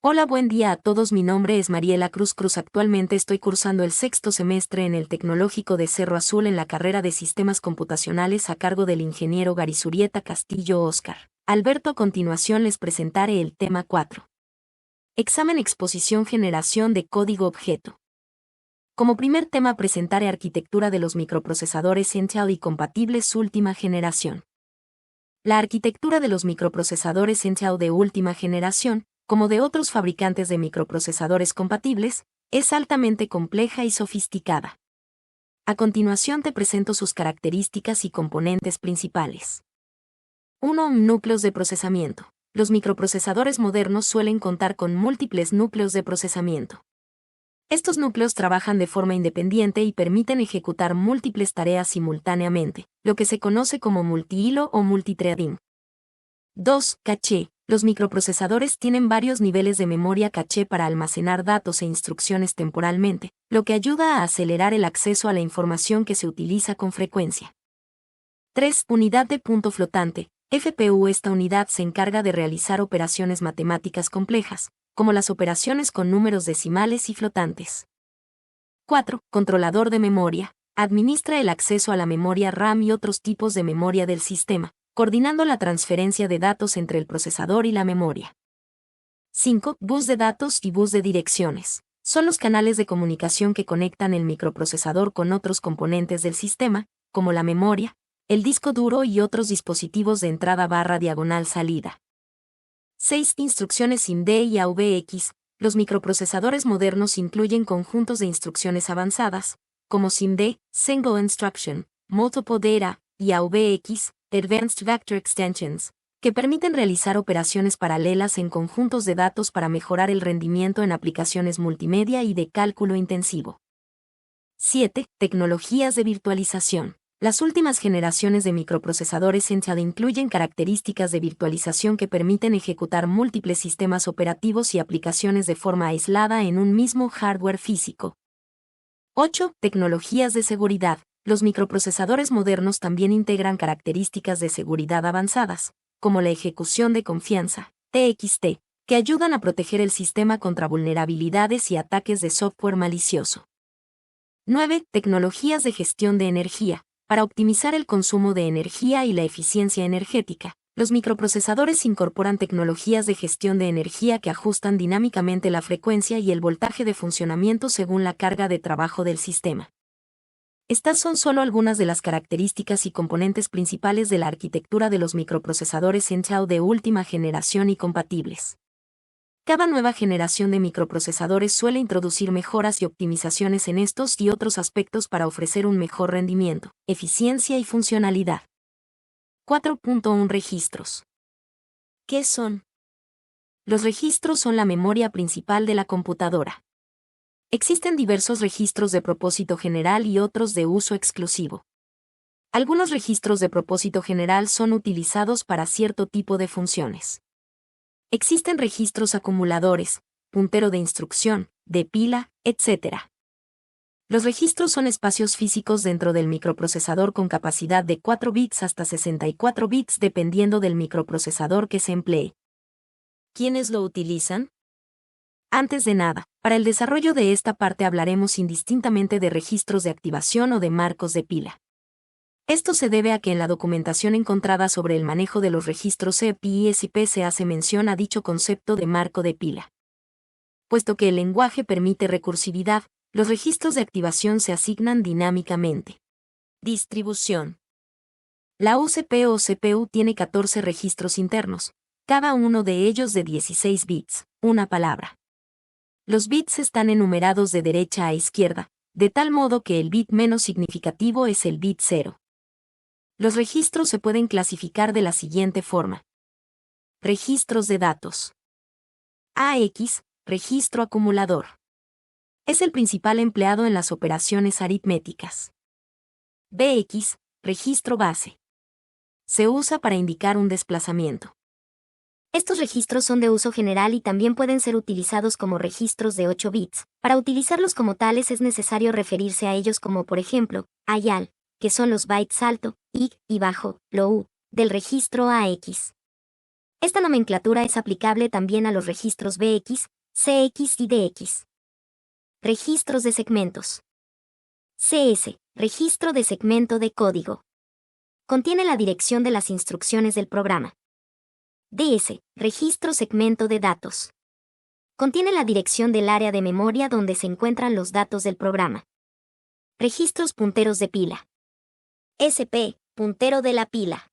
Hola, buen día a todos. Mi nombre es Mariela Cruz. Actualmente estoy cursando el sexto semestre en el Tecnológico de Cerro Azul en la carrera de Sistemas Computacionales a cargo del ingeniero Garizurieta Castillo Óscar Alberto. A continuación les presentaré el tema 4. Examen Exposición Generación de Código Objeto. Como primer tema presentaré arquitectura de los microprocesadores Intel y compatibles última generación. La arquitectura de los microprocesadores Intel de última generación, como de otros fabricantes de microprocesadores compatibles, es altamente compleja y sofisticada. A continuación te presento sus características y componentes principales. 1. Núcleos de procesamiento. Los microprocesadores modernos suelen contar con múltiples núcleos de procesamiento. Estos núcleos trabajan de forma independiente y permiten ejecutar múltiples tareas simultáneamente, lo que se conoce como multihilo o multithreading. 2. Caché. Los microprocesadores tienen varios niveles de memoria caché para almacenar datos e instrucciones temporalmente, lo que ayuda a acelerar el acceso a la información que se utiliza con frecuencia. 3. Unidad de punto flotante. FPU. Esta unidad se encarga de realizar operaciones matemáticas complejas, como las operaciones con números decimales y flotantes. 4. Controlador de memoria. Administra el acceso a la memoria RAM y otros tipos de memoria del sistema, coordinando la transferencia de datos entre el procesador y la memoria. 5. Bus de datos y bus de direcciones. Son los canales de comunicación que conectan el microprocesador con otros componentes del sistema, como la memoria, el disco duro y otros dispositivos de entrada/diagonal-salida. 6. Instrucciones SIMD y AVX. Los microprocesadores modernos incluyen conjuntos de instrucciones avanzadas, como SIMD, Single Instruction, Multiple Data, y AVX, Advanced Vector Extensions, que permiten realizar operaciones paralelas en conjuntos de datos para mejorar el rendimiento en aplicaciones multimedia y de cálculo intensivo. 7. Tecnologías de virtualización. Las últimas generaciones de microprocesadores Intel incluyen características de virtualización que permiten ejecutar múltiples sistemas operativos y aplicaciones de forma aislada en un mismo hardware físico. 8. Tecnologías de seguridad. Los microprocesadores modernos también integran características de seguridad avanzadas, como la ejecución de confianza, TXT, que ayudan a proteger el sistema contra vulnerabilidades y ataques de software malicioso. 9. Tecnologías de gestión de energía. Para optimizar el consumo de energía y la eficiencia energética, los microprocesadores incorporan tecnologías de gestión de energía que ajustan dinámicamente la frecuencia y el voltaje de funcionamiento según la carga de trabajo del sistema. Estas son solo algunas de las características y componentes principales de la arquitectura de los microprocesadores Intel de última generación y compatibles. Cada nueva generación de microprocesadores suele introducir mejoras y optimizaciones en estos y otros aspectos para ofrecer un mejor rendimiento, eficiencia y funcionalidad. 4.1 Registros. ¿Qué son? Los registros son la memoria principal de la computadora. Existen diversos registros de propósito general y otros de uso exclusivo. Algunos registros de propósito general son utilizados para cierto tipo de funciones. Existen registros acumuladores, puntero de instrucción, de pila, etc. Los registros son espacios físicos dentro del microprocesador con capacidad de 4 bits hasta 64 bits dependiendo del microprocesador que se emplee. ¿Quiénes lo utilizan? Antes de nada, para el desarrollo de esta parte hablaremos indistintamente de registros de activación o de marcos de pila. Esto se debe a que en la documentación encontrada sobre el manejo de los registros EPI y ESP se hace mención a dicho concepto de marco de pila. Puesto que el lenguaje permite recursividad, los registros de activación se asignan dinámicamente. Distribución. La UCP o CPU tiene 14 registros internos, cada uno de ellos de 16 bits, una palabra. Los bits están enumerados de derecha a izquierda, de tal modo que el bit menos significativo es el bit 0. Los registros se pueden clasificar de la siguiente forma. Registros de datos. AX, registro acumulador. Es el principal empleado en las operaciones aritméticas. BX, registro base. Se usa para indicar un desplazamiento. Estos registros son de uso general y también pueden ser utilizados como registros de 8 bits. Para utilizarlos como tales es necesario referirse a ellos como por ejemplo, AY-AL, que son los bytes alto, IG y bajo, low, del registro AX. Esta nomenclatura es aplicable también a los registros BX, CX y DX. Registros de segmentos. CS, registro de segmento de código. Contiene la dirección de las instrucciones del programa. DS, registro segmento de datos. Contiene la dirección del área de memoria donde se encuentran los datos del programa. Registros punteros de pila. SP, puntero de la pila.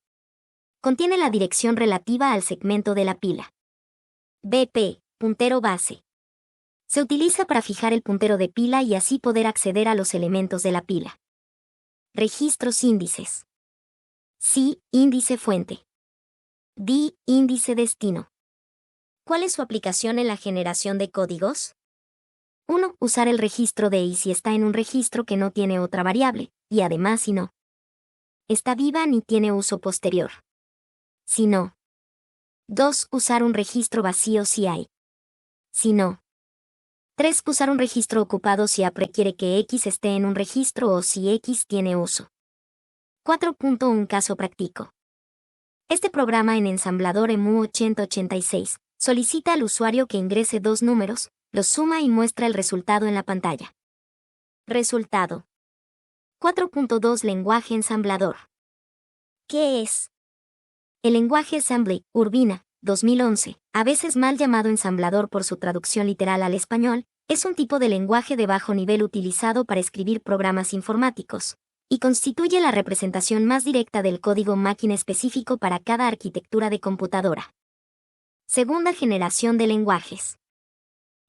Contiene la dirección relativa al segmento de la pila. BP, puntero base. Se utiliza para fijar el puntero de pila y así poder acceder a los elementos de la pila. Registros índices. C, índice fuente. D, índice destino. ¿Cuál es su aplicación en la generación de códigos? 1. Usar el registro de y si está en un registro que no tiene otra variable, y además si no está viva ni tiene uso posterior. Si no. 2. Usar un registro vacío si hay. Si no. 3. Usar un registro ocupado si app requiere que X esté en un registro o si X tiene uso. 4. Un caso práctico. Este programa en ensamblador EMU8086 solicita al usuario que ingrese dos números, los suma y muestra el resultado en la pantalla. Resultado. 4.2 Lenguaje ensamblador. ¿Qué es? El lenguaje Assembly, Urbina, 2011, a veces mal llamado ensamblador por su traducción literal al español, es un tipo de lenguaje de bajo nivel utilizado para escribir programas informáticos, y constituye la representación más directa del código máquina específico para cada arquitectura de computadora. Segunda generación de lenguajes.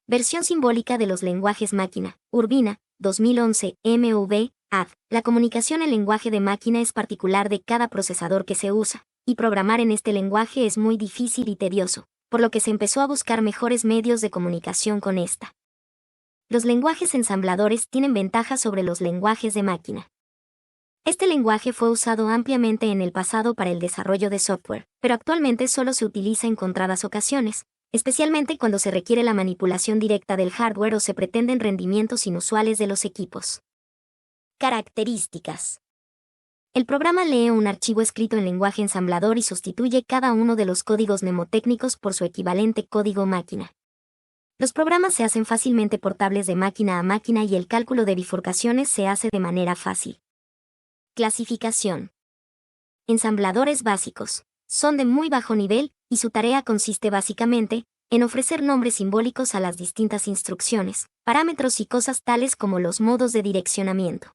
Versión simbólica de los lenguajes máquina, Urbina, 2011, MV, AD. La comunicación en lenguaje de máquina es particular de cada procesador que se usa, y programar en este lenguaje es muy difícil y tedioso, por lo que se empezó a buscar mejores medios de comunicación con esta. Los lenguajes ensambladores tienen ventajas sobre los lenguajes de máquina. Este lenguaje fue usado ampliamente en el pasado para el desarrollo de software, pero actualmente solo se utiliza en contadas ocasiones, especialmente cuando se requiere la manipulación directa del hardware o se pretenden rendimientos inusuales de los equipos. Características. El programa lee un archivo escrito en lenguaje ensamblador y sustituye cada uno de los códigos mnemotécnicos por su equivalente código máquina. Los programas se hacen fácilmente portables de máquina a máquina y el cálculo de bifurcaciones se hace de manera fácil. Clasificación. Ensambladores básicos. Son de muy bajo nivel, y su tarea consiste básicamente en ofrecer nombres simbólicos a las distintas instrucciones, parámetros y cosas tales como los modos de direccionamiento.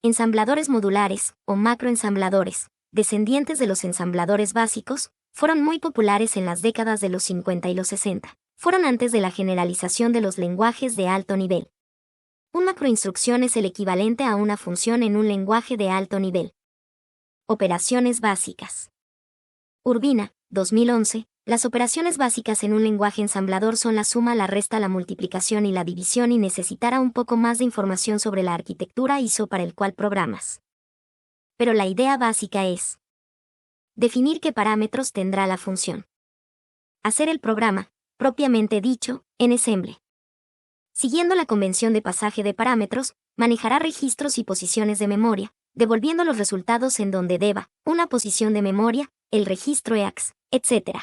Ensambladores modulares, o macroensambladores, descendientes de los ensambladores básicos, fueron muy populares en las décadas de los 50 y los 60. Fueron antes de la generalización de los lenguajes de alto nivel. Un macroinstrucción es el equivalente a una función en un lenguaje de alto nivel. Operaciones básicas. Urbina, 2011. Las operaciones básicas en un lenguaje ensamblador son la suma, la resta, la multiplicación y la división y necesitará un poco más de información sobre la arquitectura ISO para el cual programas. Pero la idea básica es definir qué parámetros tendrá la función. Hacer el programa, propiamente dicho, en Assembly. Siguiendo la convención de pasaje de parámetros, manejará registros y posiciones de memoria, devolviendo los resultados en donde deba, una posición de memoria, el registro EAX, etc.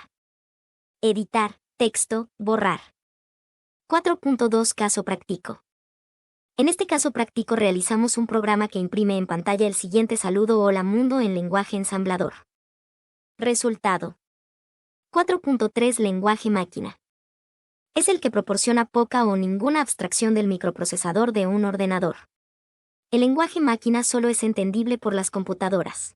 Editar, texto, borrar. 4.2 Caso práctico. En este caso práctico realizamos un programa que imprime en pantalla el siguiente saludo: Hola mundo, en lenguaje ensamblador. Resultado. 4.3 Lenguaje máquina. Es el que proporciona poca o ninguna abstracción del microprocesador de un ordenador. El lenguaje máquina solo es entendible por las computadoras.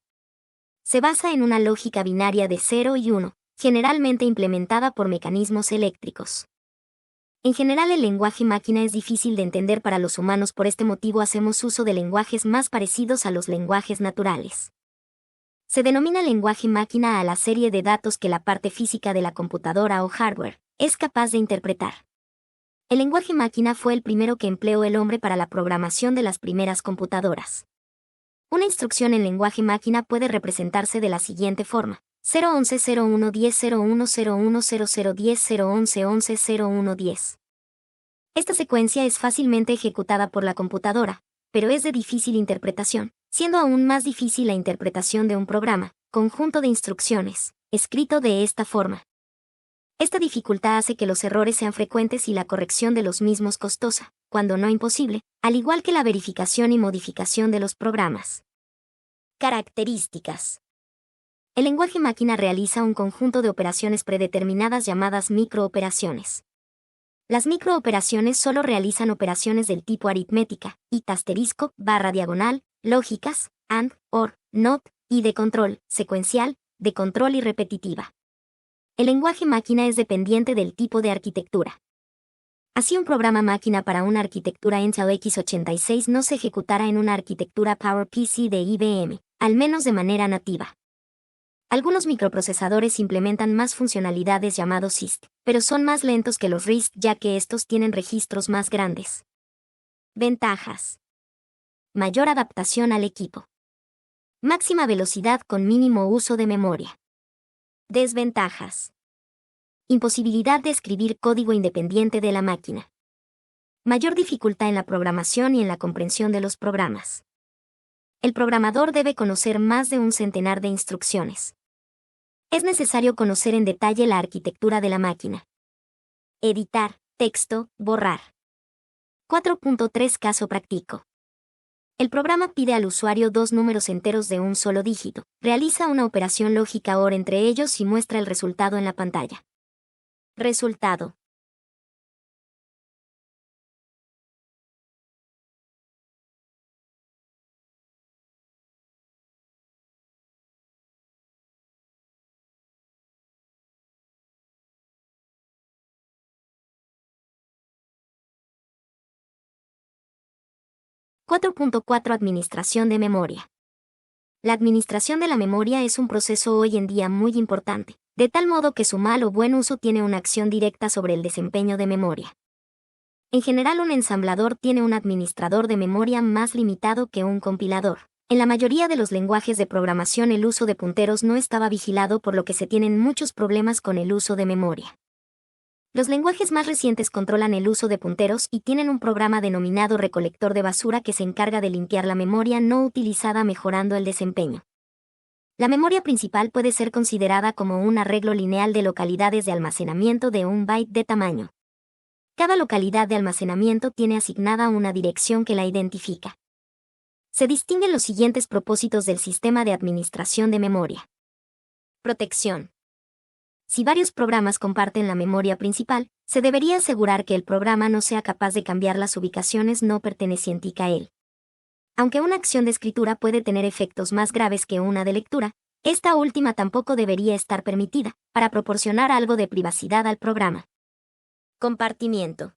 Se basa en una lógica binaria de 0 y 1, generalmente implementada por mecanismos eléctricos. En general, el lenguaje máquina es difícil de entender para los humanos, por este motivo hacemos uso de lenguajes más parecidos a los lenguajes naturales. Se denomina lenguaje máquina a la serie de datos que la parte física de la computadora o hardware es capaz de interpretar. El lenguaje máquina fue el primero que empleó el hombre para la programación de las primeras computadoras. Una instrucción en lenguaje máquina puede representarse de la siguiente forma: 011 01 10 01 01 00 10 011 11 01 10. Esta secuencia es fácilmente ejecutada por la computadora, pero es de difícil interpretación, siendo aún más difícil la interpretación de un programa, conjunto de instrucciones, escrito de esta forma. Esta dificultad hace que los errores sean frecuentes y la corrección de los mismos costosa, cuando no imposible, al igual que la verificación y modificación de los programas. Características. El lenguaje máquina realiza un conjunto de operaciones predeterminadas llamadas microoperaciones. Las microoperaciones solo realizan operaciones del tipo aritmética, y asterisco, barra diagonal, lógicas, AND, OR, NOT, y de control, secuencial, de control y repetitiva. El lenguaje máquina es dependiente del tipo de arquitectura. Así, un programa máquina para una arquitectura Intel x86 no se ejecutará en una arquitectura PowerPC de IBM, al menos de manera nativa. Algunos microprocesadores implementan más funcionalidades llamados CISC, pero son más lentos que los RISC ya que estos tienen registros más grandes. Ventajas. Mayor adaptación al equipo. Máxima velocidad con mínimo uso de memoria. Desventajas. Imposibilidad de escribir código independiente de la máquina. Mayor dificultad en la programación y en la comprensión de los programas. El programador debe conocer más de un centenar de instrucciones. Es necesario conocer en detalle la arquitectura de la máquina. Editar, texto, borrar. 4.3 Caso práctico. El programa pide al usuario dos números enteros de un solo dígito, realiza una operación lógica OR entre ellos y muestra el resultado en la pantalla. Resultado. .4 Administración de memoria. La administración de la memoria es un proceso hoy en día muy importante, de tal modo que su mal o buen uso tiene una acción directa sobre el desempeño de memoria. En general, un ensamblador tiene un administrador de memoria más limitado que un compilador. En la mayoría de los lenguajes de programación el uso de punteros no estaba vigilado, por lo que se tienen muchos problemas con el uso de memoria. Los lenguajes más recientes controlan el uso de punteros y tienen un programa denominado recolector de basura que se encarga de limpiar la memoria no utilizada, mejorando el desempeño. La memoria principal puede ser considerada como un arreglo lineal de localidades de almacenamiento de un byte de tamaño. Cada localidad de almacenamiento tiene asignada una dirección que la identifica. Se distinguen los siguientes propósitos del sistema de administración de memoria. Protección. Si varios programas comparten la memoria principal, se debería asegurar que el programa no sea capaz de cambiar las ubicaciones no pertenecientes a él. Aunque una acción de escritura puede tener efectos más graves que una de lectura, esta última tampoco debería estar permitida, para proporcionar algo de privacidad al programa. Compartimiento.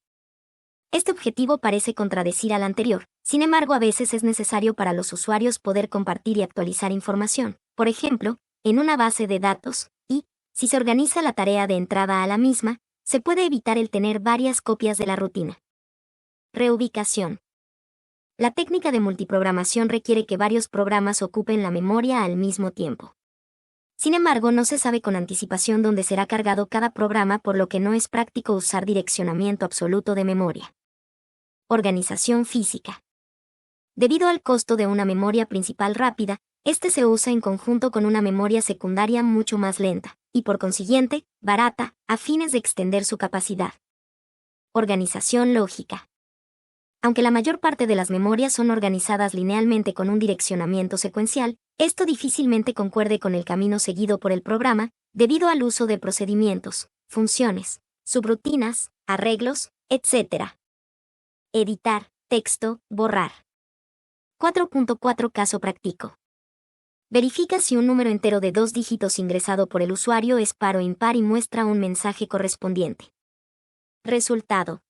Este objetivo parece contradecir al anterior, sin embargo a veces es necesario para los usuarios poder compartir y actualizar información, por ejemplo, en una base de datos, y, si se organiza la tarea de entrada a la misma, se puede evitar el tener varias copias de la rutina. Reubicación. La técnica de multiprogramación requiere que varios programas ocupen la memoria al mismo tiempo. Sin embargo, no se sabe con anticipación dónde será cargado cada programa, por lo que no es práctico usar direccionamiento absoluto de memoria. Organización física. Debido al costo de una memoria principal rápida, este se usa en conjunto con una memoria secundaria mucho más lenta, y por consiguiente, barata, a fines de extender su capacidad. Organización lógica. Aunque la mayor parte de las memorias son organizadas linealmente con un direccionamiento secuencial, esto difícilmente concuerde con el camino seguido por el programa, debido al uso de procedimientos, funciones, subrutinas, arreglos, etc. Editar, texto, borrar. 4.4 Caso práctico. Verifica si un número entero de 2 dígitos ingresado por el usuario es par o impar y muestra un mensaje correspondiente. Resultado.